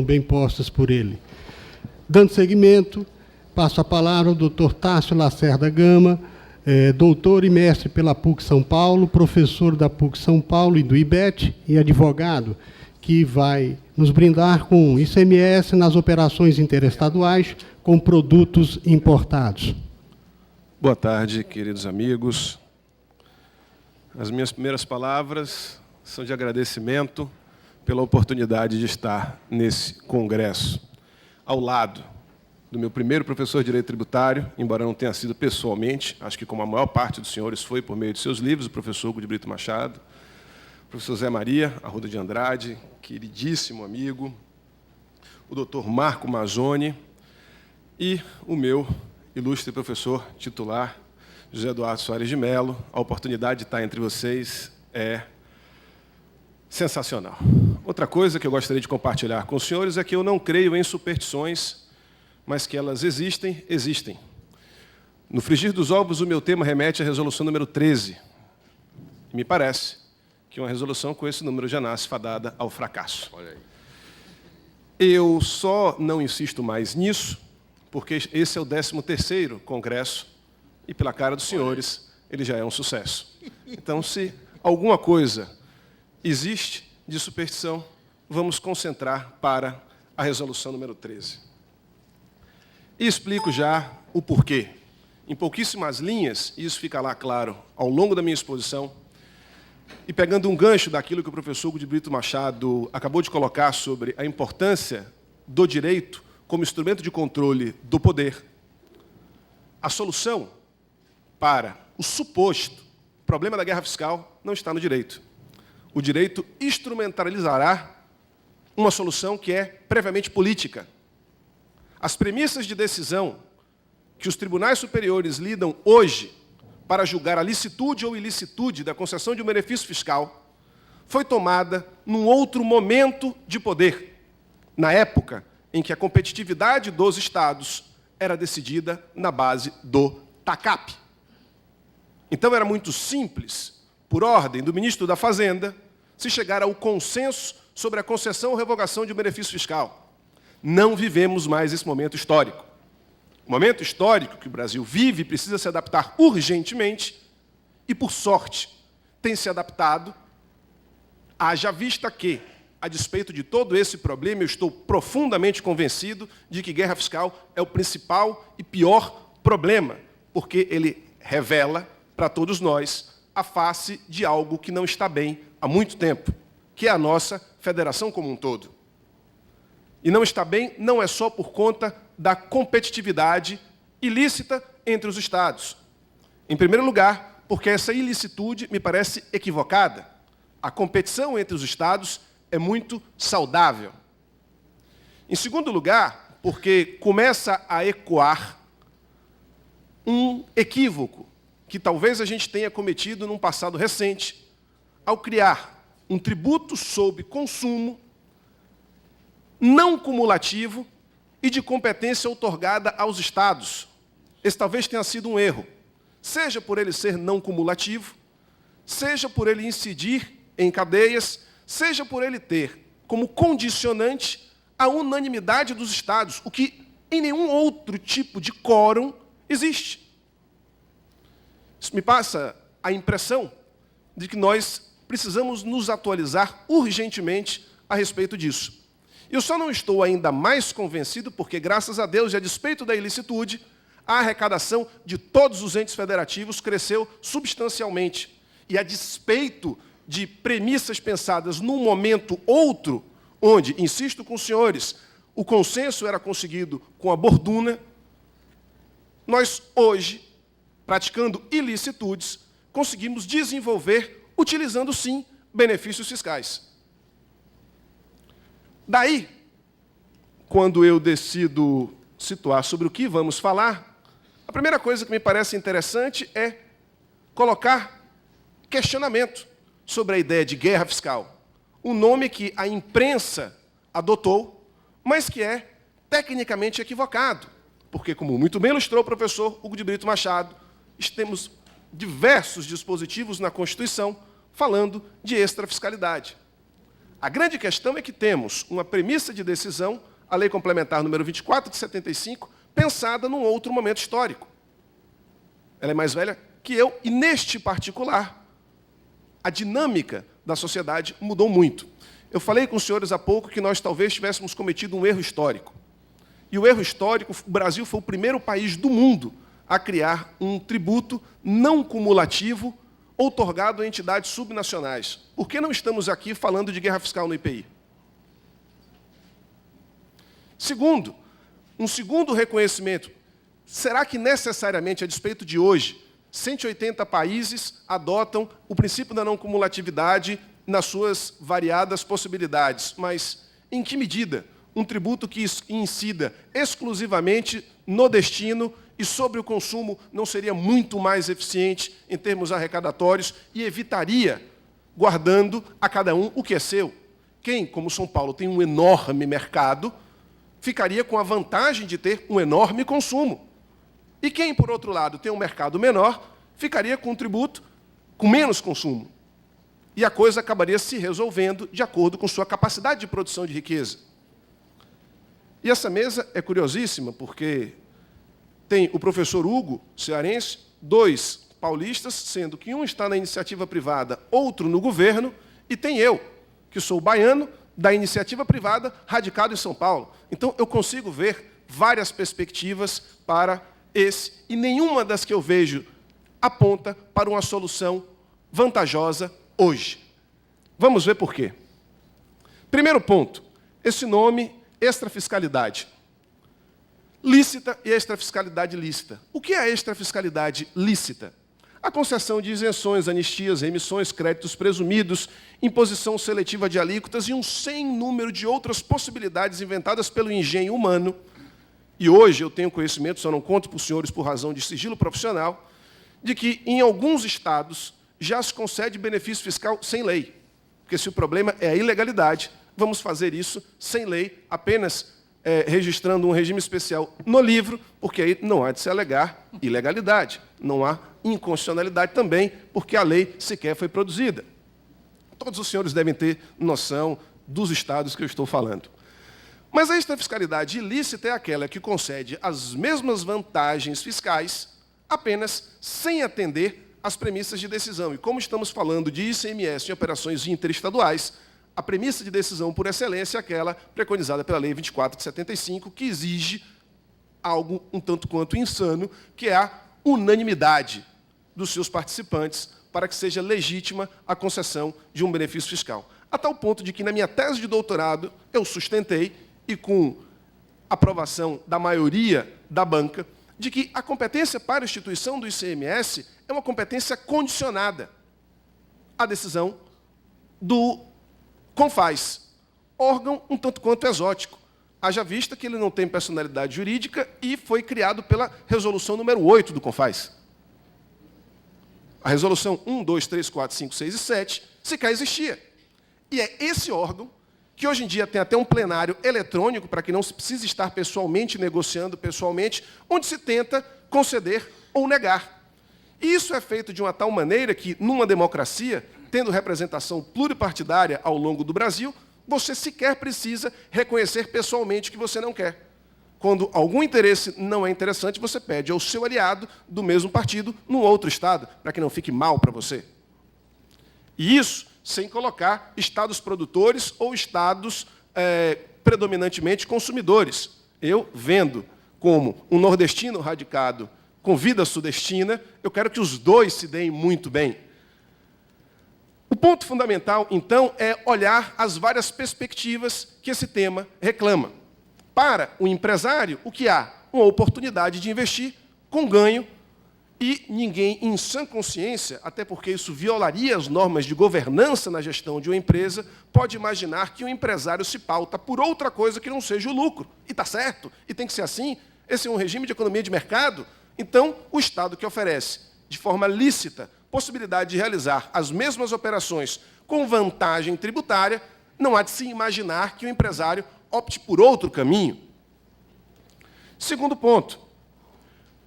bem postas por ele. Dando seguimento, passo a palavra ao Dr. Tássio Lacerda Gama, doutor e mestre pela PUC São Paulo, professor da PUC São Paulo e do IBET e advogado, que vai nos brindar com ICMS nas operações interestaduais com produtos importados. Boa tarde, queridos amigos. As minhas primeiras palavras são de agradecimento pela oportunidade de estar nesse congresso, ao lado do meu primeiro professor de Direito Tributário, embora não tenha sido pessoalmente, acho que como a maior parte dos senhores foi por meio de seus livros, o professor Hugo de Brito Machado, o professor Zé Maria Arruda de Andrade, queridíssimo amigo, o doutor Marco Mazzoni e o meu ilustre professor titular, José Eduardo Soares de Mello. A oportunidade de estar entre vocês é sensacional. Outra coisa que eu gostaria de compartilhar com os senhores é que eu não creio em superstições, mas que elas existem, existem. No frigir dos ovos, o meu tema remete à resolução número 13. E me parece que uma resolução com esse número já nasce fadada ao fracasso. Olha aí. Eu só não insisto mais nisso, porque esse é o 13º congresso, e pela cara dos senhores, ele já é um sucesso. Então, se alguma coisa existe de superstição, vamos concentrar para a resolução número 13. E explico já o porquê. Em pouquíssimas linhas, e isso fica lá claro ao longo da minha exposição, e pegando um gancho daquilo que o professor Hugo de Brito Machado acabou de colocar sobre a importância do direito como instrumento de controle do poder, a solução para o suposto problema da guerra fiscal não está no direito. O direito instrumentalizará uma solução que é previamente política. As premissas de decisão que os tribunais superiores lidam hoje para julgar a licitude ou ilicitude da concessão de um benefício fiscal foi tomada num outro momento de poder, na época em que a competitividade dos estados era decidida na base do TACAP. Então era muito simples, por ordem do ministro da Fazenda, se chegar ao consenso sobre a concessão ou revogação de um benefício fiscal. Não vivemos mais esse momento histórico. O momento histórico que o Brasil vive precisa se adaptar urgentemente e, por sorte, tem se adaptado, haja vista que, a despeito de todo esse problema, eu estou profundamente convencido de que guerra fiscal é o principal e pior problema, porque ele revela para todos nós a face de algo que não está bem há muito tempo, que é a nossa federação como um todo. E não está bem não é só por conta da competitividade ilícita entre os estados. Em primeiro lugar, porque essa ilicitude me parece equivocada. A competição entre os estados é muito saudável. Em segundo lugar, porque começa a ecoar um equívoco que talvez a gente tenha cometido num passado recente, ao criar um tributo sobre consumo não cumulativo e de competência outorgada aos estados. Esse talvez tenha sido um erro, seja por ele ser não cumulativo, seja por ele incidir em cadeias, seja por ele ter como condicionante a unanimidade dos estados, o que em nenhum outro tipo de quórum existe. Isso me passa a impressão de que nós precisamos nos atualizar urgentemente a respeito disso. Eu só não estou ainda mais convencido porque, graças a Deus, e a despeito da ilicitude, a arrecadação de todos os entes federativos cresceu substancialmente. E a despeito de premissas pensadas num momento outro, onde, insisto com os senhores, o consenso era conseguido com a borduna, nós hoje, praticando ilicitudes, conseguimos desenvolver, utilizando, sim, benefícios fiscais. Daí, quando eu decido situar sobre o que vamos falar, a primeira coisa que me parece interessante é colocar questionamento sobre a ideia de guerra fiscal. Um nome que a imprensa adotou, mas que é tecnicamente equivocado, porque, como muito bem ilustrou o professor Hugo de Brito Machado, temos diversos dispositivos na Constituição falando de extrafiscalidade. A grande questão é que temos uma premissa de decisão, a Lei Complementar número 24 de 75, pensada num outro momento histórico. Ela é mais velha que eu, e neste particular, a dinâmica da sociedade mudou muito. Eu falei com os senhores há pouco que nós talvez tivéssemos cometido um erro histórico. E o erro histórico, o Brasil foi o primeiro país do mundo a criar um tributo não cumulativo outorgado a entidades subnacionais. Por que não estamos aqui falando de guerra fiscal no IPI? Segundo, um segundo reconhecimento. Será que necessariamente, a despeito de hoje, 180 países adotam o princípio da não cumulatividade nas suas variadas possibilidades? Mas em que medida um tributo que incida exclusivamente no destino e sobre o consumo não seria muito mais eficiente em termos arrecadatórios e evitaria, guardando a cada um o que é seu? Quem, como São Paulo, tem um enorme mercado, ficaria com a vantagem de ter um enorme consumo. E quem, por outro lado, tem um mercado menor, ficaria com um tributo com menos consumo. E a coisa acabaria se resolvendo de acordo com sua capacidade de produção de riqueza. E essa mesa é curiosíssima, porque tem o professor Hugo, cearense, 2 paulistas, sendo que um está na iniciativa privada, outro no governo, e tem eu, que sou baiano, da iniciativa privada, radicado em São Paulo. Então, eu consigo ver várias perspectivas para esse, e nenhuma das que eu vejo aponta para uma solução vantajosa hoje. Vamos ver por quê. Primeiro ponto, esse nome, extrafiscalidade. Lícita e extrafiscalidade lícita. O que é a extrafiscalidade lícita? A concessão de isenções, anistias, remissões, créditos presumidos, imposição seletiva de alíquotas e um sem número de outras possibilidades inventadas pelo engenho humano. E hoje eu tenho conhecimento, só não conto para os senhores por razão de sigilo profissional, de que em alguns estados já se concede benefício fiscal sem lei. Porque se o problema é a ilegalidade, vamos fazer isso sem lei, apenas registrando um regime especial no livro, porque aí não há de se alegar ilegalidade, não há inconstitucionalidade também, porque a lei sequer foi produzida. Todos os senhores devem ter noção dos estados que eu estou falando. Mas a extrafiscalidade ilícita é aquela que concede as mesmas vantagens fiscais, apenas sem atender às premissas de decisão. E como estamos falando de ICMS em operações interestaduais, a premissa de decisão por excelência é aquela preconizada pela Lei 24 de 75, que exige algo um tanto quanto insano, que é a unanimidade dos seus participantes para que seja legítima a concessão de um benefício fiscal. A tal ponto de que, na minha tese de doutorado, eu sustentei, e com aprovação da maioria da banca, de que a competência para a instituição do ICMS é uma competência condicionada à decisão do CONFAS, órgão um tanto quanto exótico. Haja vista que ele não tem personalidade jurídica e foi criado pela resolução número 8 do CONFAS. A resolução 1, 2, 3, 4, 5, 6 e 7 sequer existia. E é esse órgão que hoje em dia tem até um plenário eletrônico, para que não se precise estar pessoalmente negociando pessoalmente, onde se tenta conceder ou negar. E isso é feito de uma tal maneira que, numa democracia, tendo representação pluripartidária ao longo do Brasil, você sequer precisa reconhecer pessoalmente que você não quer. Quando algum interesse não é interessante, você pede ao seu aliado do mesmo partido num outro estado, para que não fique mal para você. E isso sem colocar estados produtores ou estados predominantemente consumidores. Eu, vendo como um nordestino radicado com vida sudestina, eu quero que os dois se deem muito bem. O ponto fundamental, então, é olhar as várias perspectivas que esse tema reclama. Para o empresário, o que há? Uma oportunidade de investir com ganho, e ninguém, em sã consciência, até porque isso violaria as normas de governança na gestão de uma empresa, pode imaginar que o empresário se pauta por outra coisa que não seja o lucro. E está certo, e tem que ser assim. Esse é um regime de economia de mercado. Então, o Estado que oferece, de forma lícita, possibilidade de realizar as mesmas operações com vantagem tributária, não há de se imaginar que o empresário opte por outro caminho. Segundo ponto,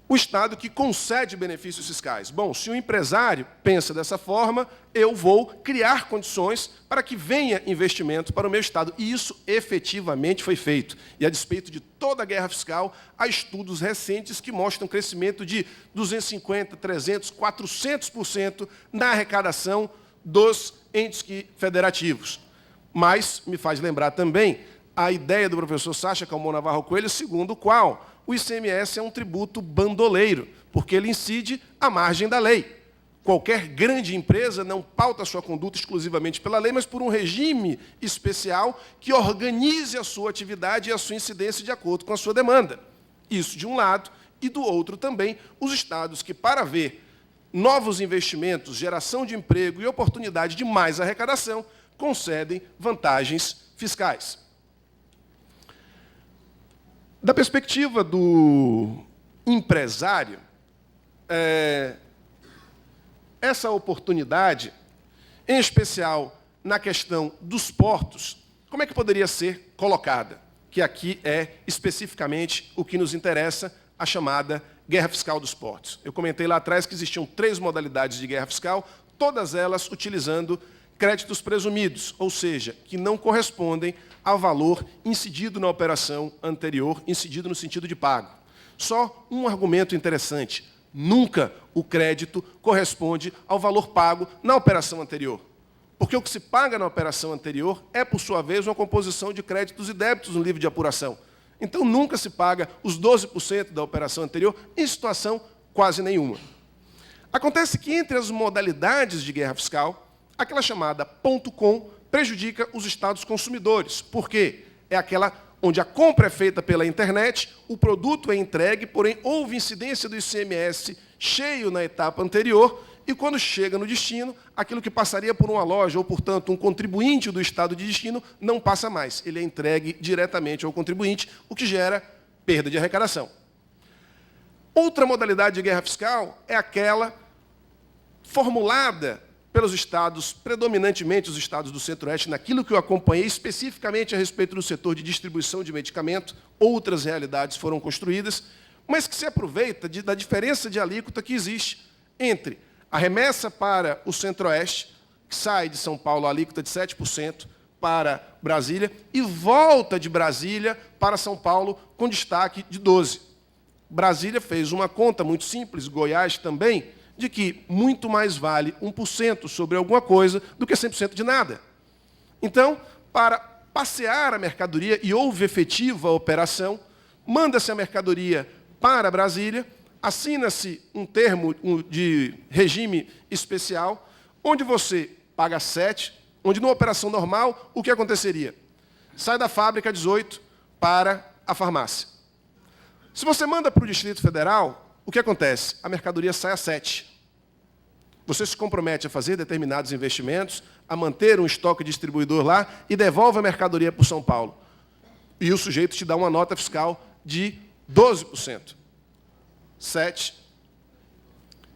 o Estado que concede benefícios fiscais. Bom, se o empresário pensa dessa forma, eu vou criar condições para que venha investimento para o meu Estado. E isso efetivamente foi feito. E, a despeito de toda a guerra fiscal, há estudos recentes que mostram um crescimento de 250%, 300%, 400% na arrecadação dos entes federativos. Mas me faz lembrar também a ideia do professor Sacha Calmon Navarro Coelho, segundo o qual o ICMS é um tributo bandoleiro, porque ele incide à margem da lei. Qualquer grande empresa não pauta a sua conduta exclusivamente pela lei, mas por um regime especial que organize a sua atividade e a sua incidência de acordo com a sua demanda. Isso de um lado, e do outro também, os estados que, para ver novos investimentos, geração de emprego e oportunidade de mais arrecadação, concedem vantagens fiscais. Da perspectiva do empresário, essa oportunidade, em especial na questão dos portos, como é que poderia ser colocada? Que aqui é especificamente o que nos interessa, a chamada guerra fiscal dos portos. Eu comentei lá atrás que existiam 3 modalidades de guerra fiscal, todas elas utilizando créditos presumidos, ou seja, que não correspondem ao valor incidido na operação anterior, incidido no sentido de pago. Só um argumento interessante: nunca o crédito corresponde ao valor pago na operação anterior. Porque o que se paga na operação anterior é, por sua vez, uma composição de créditos e débitos no livro de apuração. Então, nunca se paga os 12% da operação anterior em situação quase nenhuma. Acontece que, entre as modalidades de guerra fiscal, aquela chamada ponto com prejudica os estados consumidores. Por quê? É aquela onde a compra é feita pela internet, o produto é entregue, porém houve incidência do ICMS cheio na etapa anterior, e quando chega no destino, aquilo que passaria por uma loja, ou, portanto, um contribuinte do estado de destino, não passa mais. Ele é entregue diretamente ao contribuinte, o que gera perda de arrecadação. Outra modalidade de guerra fiscal é aquela formulada pelos estados, predominantemente os estados do Centro-Oeste, naquilo que eu acompanhei especificamente a respeito do setor de distribuição de medicamento, outras realidades foram construídas, mas que se aproveita da diferença de alíquota que existe entre a remessa para o Centro-Oeste, que sai de São Paulo a alíquota de 7% para Brasília, e volta de Brasília para São Paulo com destaque de 12%. Brasília fez uma conta muito simples, Goiás também, de que muito mais vale 1% sobre alguma coisa do que 100% de nada. Então, para passear a mercadoria, e houve efetiva operação, manda-se a mercadoria para Brasília, assina-se um termo de regime especial, onde você paga 7%, onde, numa operação normal, o que aconteceria? Sai da fábrica 18% para a farmácia. Se você manda para o Distrito Federal, o que acontece? A mercadoria sai a 7%. Você se compromete a fazer determinados investimentos, a manter um estoque distribuidor lá e devolve a mercadoria para o São Paulo. E o sujeito te dá uma nota fiscal de 12%. 7%.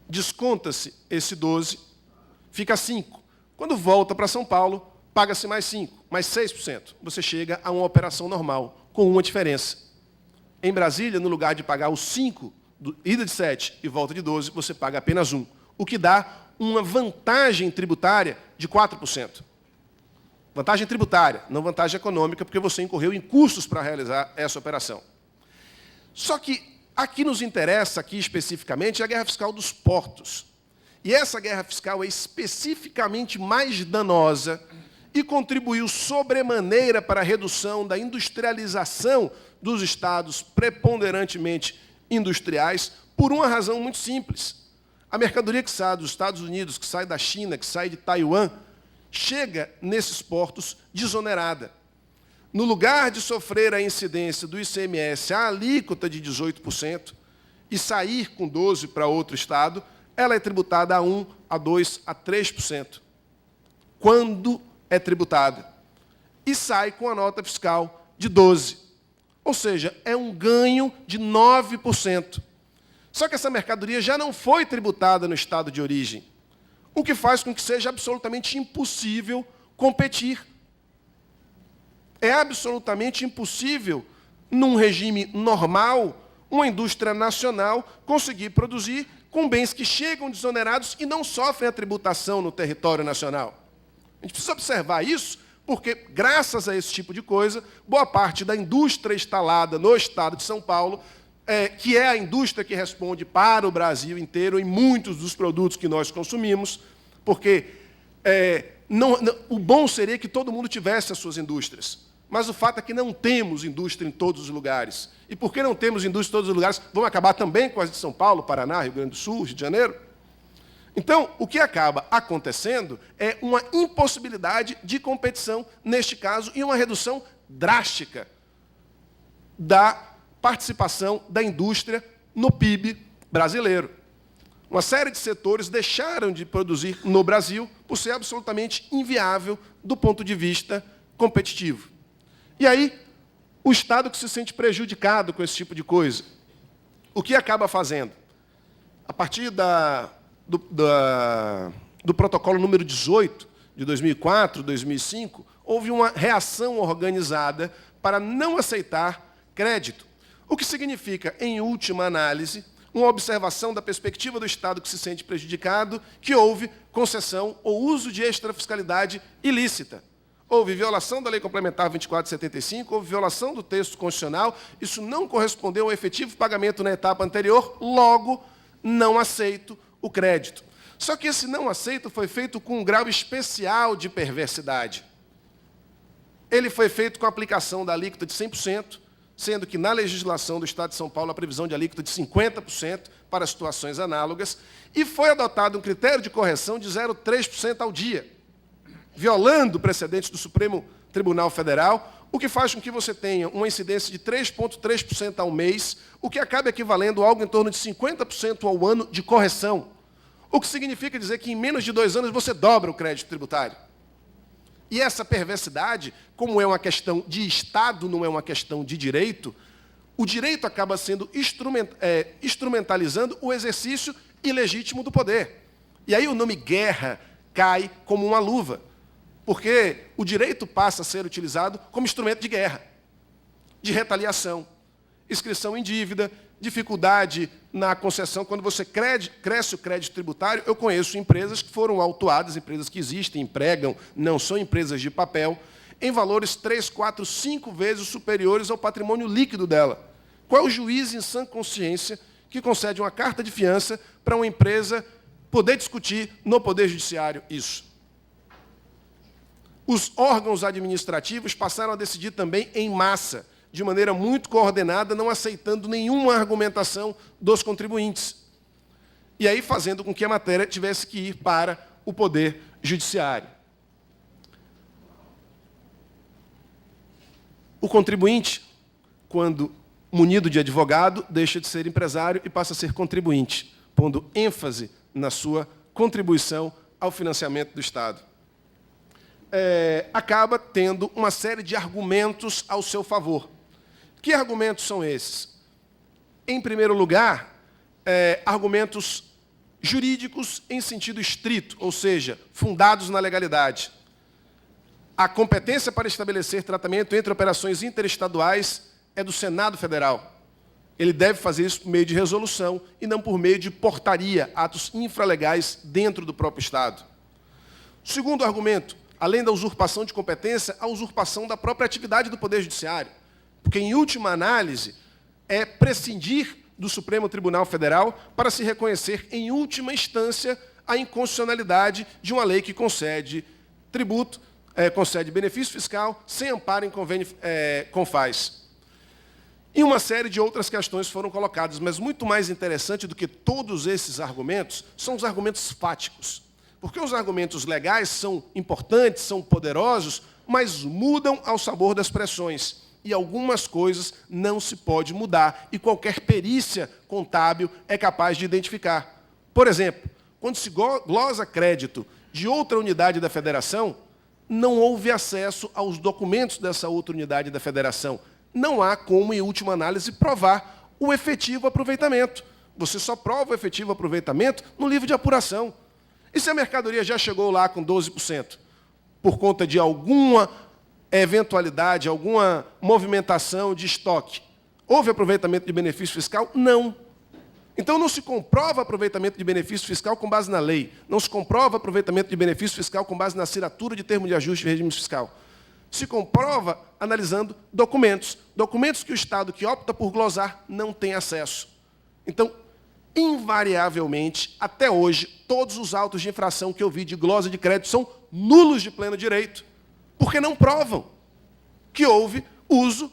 Desconta-se esse 12%, fica 5%. Quando volta para São Paulo, paga-se mais 5%, mais 6%. Você chega a uma operação normal, com uma diferença. Em Brasília, no lugar de pagar os 5%, ida de 7% e volta de 12%, você paga apenas 1%. O que dá uma vantagem tributária de 4%. Vantagem tributária, não vantagem econômica, porque você incorreu em custos para realizar essa operação. Só que aqui nos interessa, aqui especificamente, a guerra fiscal dos portos. E essa guerra fiscal é especificamente mais danosa e contribuiu sobremaneira para a redução da industrialização dos estados preponderantemente industriais, por uma razão muito simples. A mercadoria que sai dos Estados Unidos, que sai da China, que sai de Taiwan, chega nesses portos desonerada. No lugar de sofrer a incidência do ICMS, a alíquota de 18%, e sair com 12% para outro estado, ela é tributada a 1%, a 2%, a 3%. Quando é tributada. E sai com a nota fiscal de 12%. Ou seja, é um ganho de 9%. Só que essa mercadoria já não foi tributada no estado de origem, o que faz com que seja absolutamente impossível competir. É absolutamente impossível, num regime normal, uma indústria nacional conseguir produzir com bens que chegam desonerados e não sofrem a tributação no território nacional. A gente precisa observar isso, porque, graças a esse tipo de coisa, boa parte da indústria instalada no estado de São Paulo, que é a indústria que responde para o Brasil inteiro em muitos dos produtos que nós consumimos, porque o bom seria que todo mundo tivesse as suas indústrias. Mas o fato é que não temos indústria em todos os lugares. E porque não temos indústria em todos os lugares, vão acabar também com as de São Paulo, Paraná, Rio Grande do Sul, Rio de Janeiro? Então, o que acaba acontecendo é uma impossibilidade de competição, neste caso, e uma redução drástica da participação da indústria no PIB brasileiro. Uma série de setores deixaram de produzir no Brasil por ser absolutamente inviável do ponto de vista competitivo. E aí, o Estado que se sente prejudicado com esse tipo de coisa, o que acaba fazendo? A partir do protocolo número 18, de 2004, 2005, houve uma reação organizada para não aceitar crédito, o que significa, em última análise, uma observação da perspectiva do Estado que se sente prejudicado, que houve concessão ou uso de extrafiscalidade ilícita. Houve violação da Lei Complementar 2475, houve violação do texto constitucional, isso não correspondeu ao efetivo pagamento na etapa anterior, logo, não aceito o crédito. Só que esse não aceito foi feito com um grau especial de perversidade. Ele foi feito com a aplicação da alíquota de 100%, sendo que na legislação do Estado de São Paulo a previsão de alíquota de 50% para situações análogas, e foi adotado um critério de correção de 0,3% ao dia, violando precedentes do Supremo Tribunal Federal, o que faz com que você tenha uma incidência de 3,3% ao mês, o que acaba equivalendo a algo em torno de 50% ao ano de correção, o que significa dizer que em menos de 2 anos você dobra o crédito tributário. E essa perversidade, como é uma questão de Estado, não é uma questão de direito, o direito acaba sendo instrumentalizando o exercício ilegítimo do poder. E aí o nome guerra cai como uma luva, porque o direito passa a ser utilizado como instrumento de guerra, de retaliação, inscrição em dívida, dificuldade na concessão. Quando você cresce o crédito tributário, eu conheço empresas que foram autuadas, empresas que existem, empregam, não são empresas de papel, em valores 3, 4, 5 vezes superiores ao patrimônio líquido dela. Qual é o juiz em sã consciência que concede uma carta de fiança para uma empresa poder discutir no Poder Judiciário isso? Os órgãos administrativos passaram a decidir também em massa, de maneira muito coordenada, não aceitando nenhuma argumentação dos contribuintes. E aí fazendo com que a matéria tivesse que ir para o Poder Judiciário. O contribuinte, quando munido de advogado, deixa de ser empresário e passa a ser contribuinte, pondo ênfase na sua contribuição ao financiamento do Estado. Acaba tendo uma série de argumentos ao seu favor. Que argumentos são esses? Em primeiro lugar, argumentos jurídicos em sentido estrito, ou seja, fundados na legalidade. A competência para estabelecer tratamento entre operações interestaduais é do Senado Federal. Ele deve fazer isso por meio de resolução e não por meio de portaria, atos infralegais dentro do próprio Estado. Segundo argumento, além da usurpação de competência, a usurpação da própria atividade do Poder Judiciário. Porque, em última análise, é prescindir do Supremo Tribunal Federal para se reconhecer, em última instância, a inconstitucionalidade de uma lei que concede tributo, concede benefício fiscal, sem amparo em convênio CONFAS. E uma série de outras questões foram colocadas, mas muito mais interessante do que todos esses argumentos são os argumentos fáticos. Porque os argumentos legais são importantes, são poderosos, mas mudam ao sabor das pressões. E algumas coisas não se pode mudar, e qualquer perícia contábil é capaz de identificar. Por exemplo, quando se glosa crédito de outra unidade da federação, não houve acesso aos documentos dessa outra unidade da federação. Não há como, em última análise, provar o efetivo aproveitamento. Você só prova o efetivo aproveitamento no livro de apuração. E se a mercadoria já chegou lá com 12%, por conta de alguma eventualidade, alguma movimentação de estoque, Houve aproveitamento de benefício fiscal? Não. Então, não se comprova aproveitamento de benefício fiscal com base na lei. Não se comprova aproveitamento de benefício fiscal com base na assinatura de termo de ajuste de regime fiscal. Se comprova analisando documentos. Documentos que o Estado que opta por glosar não tem acesso. Então, invariavelmente, até hoje, todos os autos de infração que eu vi de glosa de crédito são nulos de pleno direito, porque não provam que houve uso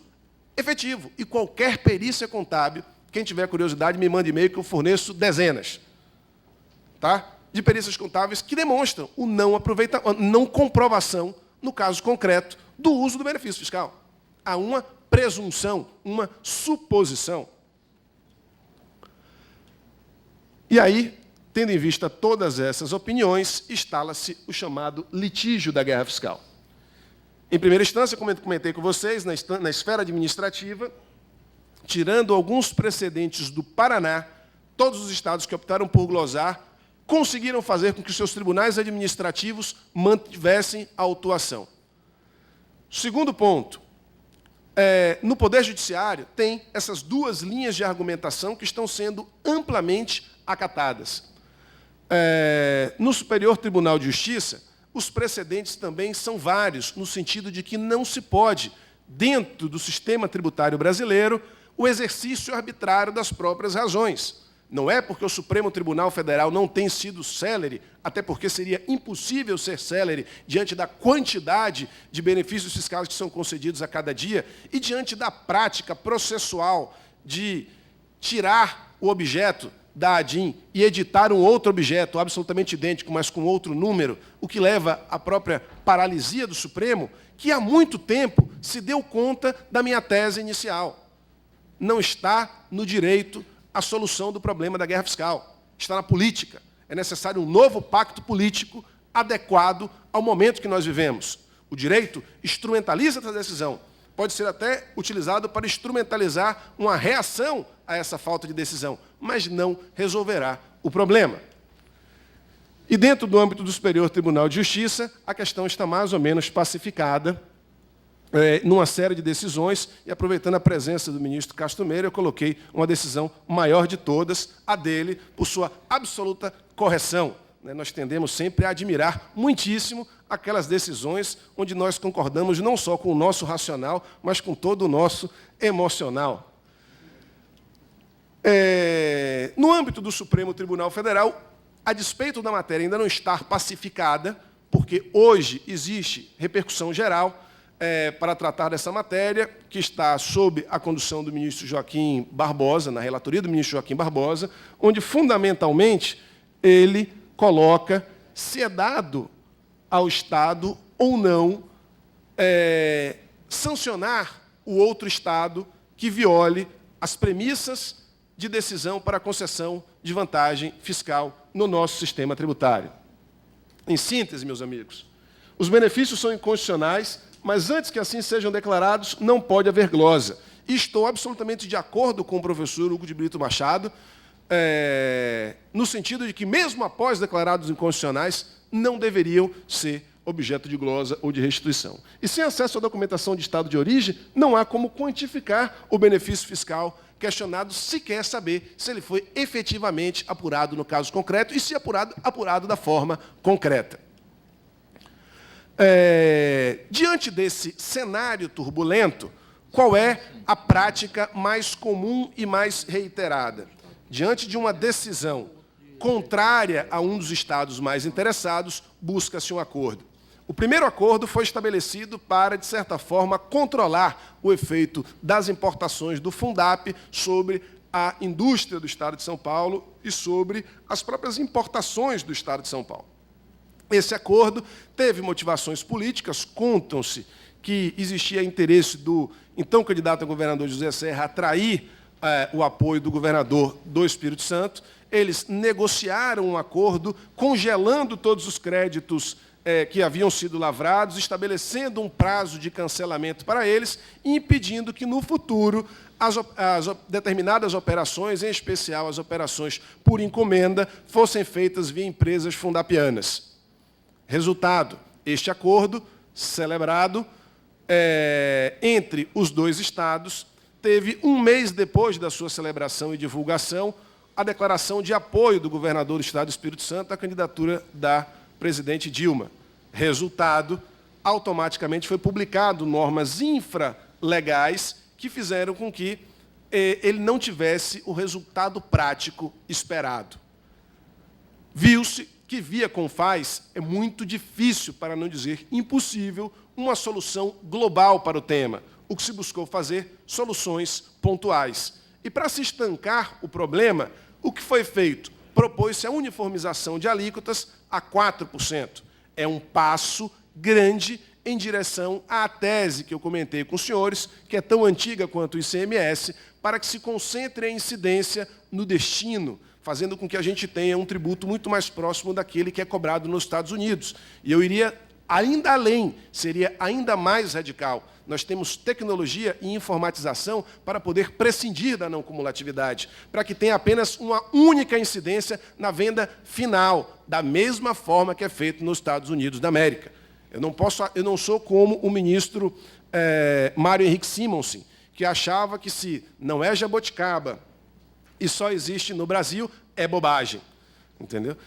efetivo. E qualquer perícia contábil, quem tiver curiosidade, me manda e-mail que eu forneço dezenas, tá? De perícias contábeis que demonstram o não comprovação, no caso concreto, do uso do benefício fiscal. Há uma presunção, uma suposição. E aí, tendo em vista todas essas opiniões, instala-se o chamado litígio da guerra fiscal. Em primeira instância, como eu comentei com vocês, na esfera administrativa, tirando alguns precedentes do Paraná, todos os estados que optaram por glosar conseguiram fazer com que os seus tribunais administrativos mantivessem a autuação. Segundo ponto, no Poder Judiciário tem essas duas linhas de argumentação que estão sendo amplamente acatadas. No Superior Tribunal de Justiça, os precedentes também são vários, no sentido de que não se pode, dentro do sistema tributário brasileiro, o exercício arbitrário das próprias razões. Não é porque o Supremo Tribunal Federal não tem sido célere, até porque seria impossível ser célere diante da quantidade de benefícios fiscais que são concedidos a cada dia e diante da prática processual de tirar o objeto da ADIM e editar um outro objeto absolutamente idêntico, mas com outro número, o que leva à própria paralisia do Supremo, que há muito tempo se deu conta da minha tese inicial. Não está no direito a solução do problema da guerra fiscal. Está na política. É necessário um novo pacto político adequado ao momento que nós vivemos. O direito instrumentaliza essa decisão. Pode ser até utilizado para instrumentalizar uma reação a essa falta de decisão, mas não resolverá o problema. E dentro do âmbito do Superior Tribunal de Justiça, a questão está mais ou menos pacificada, numa série de decisões, e aproveitando a presença do ministro Castro Meira, eu coloquei uma decisão maior de todas, a dele, por sua absoluta correção. Nós tendemos sempre a admirar muitíssimo aquelas decisões onde nós concordamos não só com o nosso racional, mas com todo o nosso emocional. No âmbito do Supremo Tribunal Federal, a despeito da matéria ainda não estar pacificada, porque hoje existe repercussão geral para tratar dessa matéria, que está sob a condução do ministro Joaquim Barbosa, na relatoria do ministro Joaquim Barbosa, onde, fundamentalmente, ele coloca se é dado ao Estado ou não sancionar o outro Estado que viole as premissas de decisão para a concessão de vantagem fiscal no nosso sistema tributário. Em síntese, meus amigos, os benefícios são inconstitucionais, mas antes que assim sejam declarados, não pode haver glosa. E estou absolutamente de acordo com o professor Hugo de Brito Machado, no sentido de que, mesmo após declarados inconstitucionais, não deveriam ser objeto de glosa ou de restituição. E sem acesso à documentação de estado de origem, não há como quantificar o benefício fiscal questionado, se quer saber se ele foi efetivamente apurado no caso concreto e se apurado da forma concreta. Diante desse cenário turbulento, qual é a prática mais comum e mais reiterada? Diante de uma decisão contrária a um dos estados mais interessados, busca-se um acordo. O primeiro acordo foi estabelecido para, de certa forma, controlar o efeito das importações do Fundap sobre a indústria do Estado de São Paulo e sobre as próprias importações do Estado de São Paulo. Esse acordo teve motivações políticas, contam-se que existia interesse do então candidato a governador José Serra atrair o apoio do governador do Espírito Santo. Eles negociaram um acordo congelando todos os créditos que haviam sido lavrados, estabelecendo um prazo de cancelamento para eles e impedindo que, no futuro, as determinadas operações, em especial as operações por encomenda, fossem feitas via empresas fundapianas. Resultado, este acordo, celebrado entre os dois estados, teve, um mês depois da sua celebração e divulgação, a declaração de apoio do governador do Estado do Espírito Santo à candidatura da presidente Dilma. Resultado, automaticamente foi publicado normas infralegais que fizeram com que ele não tivesse o resultado prático esperado. Viu-se que, via Confaz, é muito difícil, para não dizer impossível, uma solução global para o tema. O que se buscou fazer, soluções pontuais. E, para se estancar o problema, o que foi feito? Propôs-se a uniformização de alíquotas a 4%. É um passo grande em direção à tese que eu comentei com os senhores, que é tão antiga quanto o ICMS, para que se concentre a incidência no destino, fazendo com que a gente tenha um tributo muito mais próximo daquele que é cobrado nos Estados Unidos. E eu iria ainda além, seria ainda mais radical. Nós temos tecnologia e informatização para poder prescindir da não cumulatividade, para que tenha apenas uma única incidência na venda final, da mesma forma que é feito nos Estados Unidos da América. Eu não sou como o ministro Mário Henrique Simonsen, que achava que se não é jabuticaba e só existe no Brasil, é bobagem. Entendeu?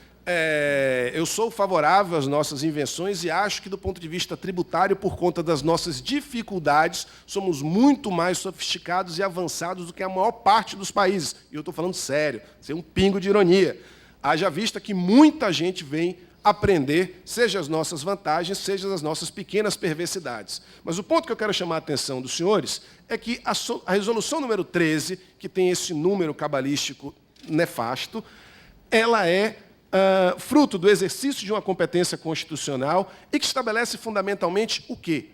Eu sou favorável às nossas invenções e acho que, do ponto de vista tributário, por conta das nossas dificuldades, somos muito mais sofisticados e avançados do que a maior parte dos países. E eu estou falando sério, sem um pingo de ironia. Haja vista que muita gente vem aprender, seja as nossas vantagens, seja as nossas pequenas perversidades. Mas o ponto que eu quero chamar a atenção dos senhores é que a resolução número 13, que tem esse número cabalístico nefasto, ela é fruto do exercício de uma competência constitucional e que estabelece fundamentalmente o quê?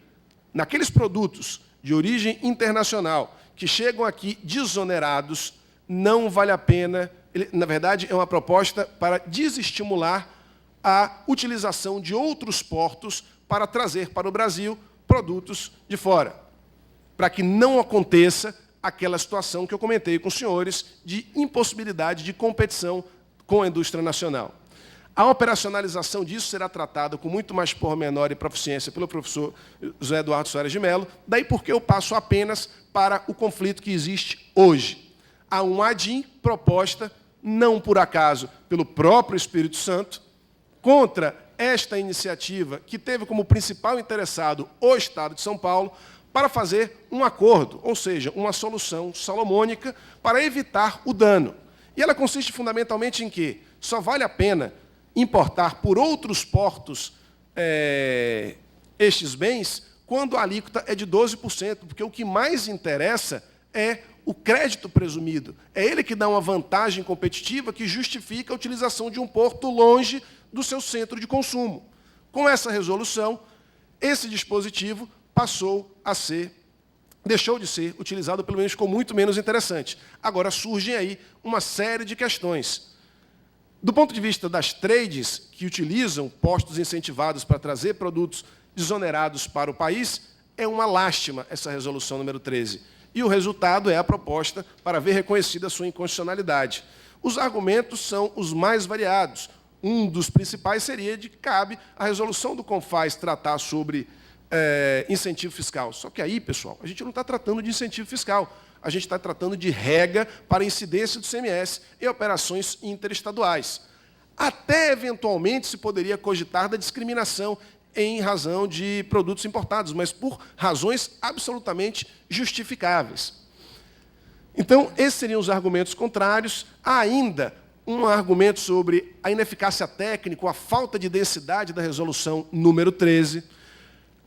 Naqueles produtos de origem internacional que chegam aqui desonerados, não vale a pena, na verdade, é uma proposta para desestimular a utilização de outros portos para trazer para o Brasil produtos de fora, para que não aconteça aquela situação que eu comentei com os senhores de impossibilidade de competição com a indústria nacional. A operacionalização disso será tratada com muito mais pormenor e proficiência pelo professor José Eduardo Soares de Mello, daí porque eu passo apenas para o conflito que existe hoje. Há um ADIM proposta, não por acaso, pelo próprio Espírito Santo, contra esta iniciativa, que teve como principal interessado o Estado de São Paulo, para fazer um acordo, ou seja, uma solução salomônica para evitar o dano. E ela consiste fundamentalmente em quê? Só vale a pena importar por outros portos estes bens quando a alíquota é de 12%, porque o que mais interessa é o crédito presumido. É ele que dá uma vantagem competitiva que justifica a utilização de um porto longe do seu centro de consumo. Com essa resolução, esse dispositivo deixou de ser utilizado, pelo menos ficou muito menos interessante. Agora surgem aí uma série de questões. Do ponto de vista das trades que utilizam postos incentivados para trazer produtos desonerados para o país, é uma lástima essa resolução número 13. E o resultado é a proposta para ver reconhecida a sua inconstitucionalidade. Os argumentos são os mais variados. Um dos principais seria de que cabe a resolução do Confaz tratar sobre incentivo fiscal. Só que aí, pessoal, a gente não está tratando de incentivo fiscal. A gente está tratando de regra para incidência do CMS em operações interestaduais. Até, eventualmente, se poderia cogitar da discriminação em razão de produtos importados, mas por razões absolutamente justificáveis. Então, esses seriam os argumentos contrários. Há ainda um argumento sobre a ineficácia técnica, a falta de densidade da resolução número 13.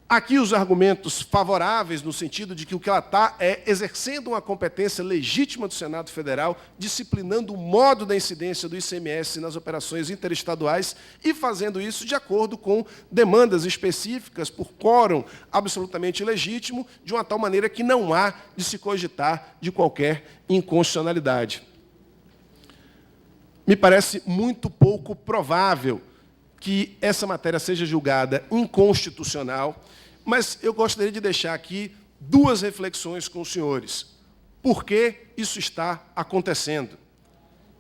Aqui os argumentos favoráveis, no sentido de que o que ela está é exercendo uma competência legítima do Senado Federal, disciplinando o modo da incidência do ICMS nas operações interestaduais e fazendo isso de acordo com demandas específicas, por quórum absolutamente legítimo, de uma tal maneira que não há de se cogitar de qualquer inconstitucionalidade. Me parece muito pouco provável que essa matéria seja julgada inconstitucional, mas eu gostaria de deixar aqui duas reflexões com os senhores. Por que isso está acontecendo?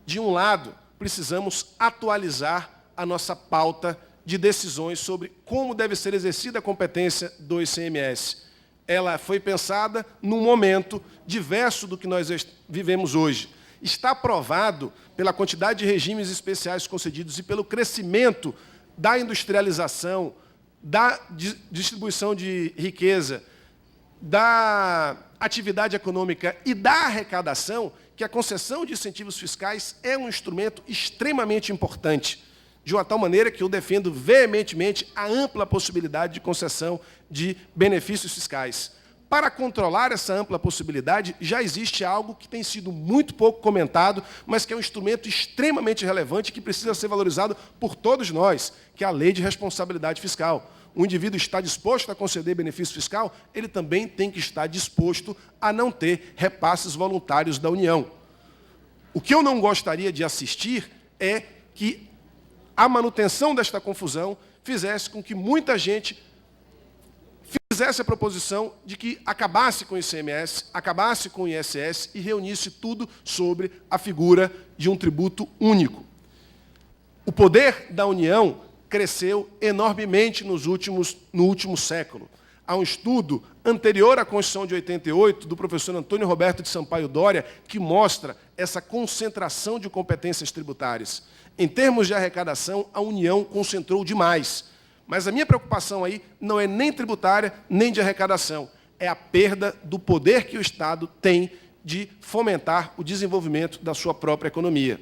De um lado, precisamos atualizar a nossa pauta de decisões sobre como deve ser exercida a competência do ICMS. ela foi pensada num momento diverso do que nós vivemos hoje. Está provado pela quantidade de regimes especiais concedidos e pelo crescimento da industrialização, da distribuição de riqueza, da atividade econômica e da arrecadação, que a concessão de incentivos fiscais é um instrumento extremamente importante, de uma tal maneira que eu defendo veementemente a ampla possibilidade de concessão de benefícios fiscais. Para controlar essa ampla possibilidade, já existe algo que tem sido muito pouco comentado, mas que é um instrumento extremamente relevante e que precisa ser valorizado por todos nós, que é a Lei de Responsabilidade Fiscal. O indivíduo está disposto a conceder benefício fiscal, ele também tem que estar disposto a não ter repasses voluntários da União. O que eu não gostaria de assistir é que a manutenção desta confusão fizesse com que muita gente fizesse a proposição de que acabasse com o ICMS, acabasse com o ISS e reunisse tudo sobre a figura de um tributo único. O poder da União cresceu enormemente no último século. Há um estudo anterior à Constituição de 88, do professor Antônio Roberto de Sampaio Dória, que mostra essa concentração de competências tributárias. Em termos de arrecadação, a União concentrou demais. Mas a minha preocupação aí não é nem tributária, nem de arrecadação. É a perda do poder que o Estado tem de fomentar o desenvolvimento da sua própria economia.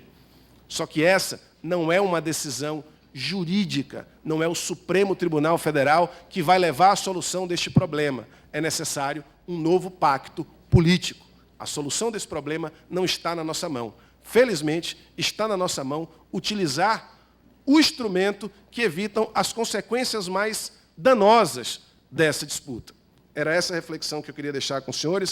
Só que essa não é uma decisão jurídica, não é o Supremo Tribunal Federal que vai levar à solução deste problema. É necessário um novo pacto político. A solução desse problema não está na nossa mão. Felizmente, está na nossa mão utilizar o instrumento que evitam as consequências mais danosas dessa disputa. Era essa a reflexão que eu queria deixar com os senhores.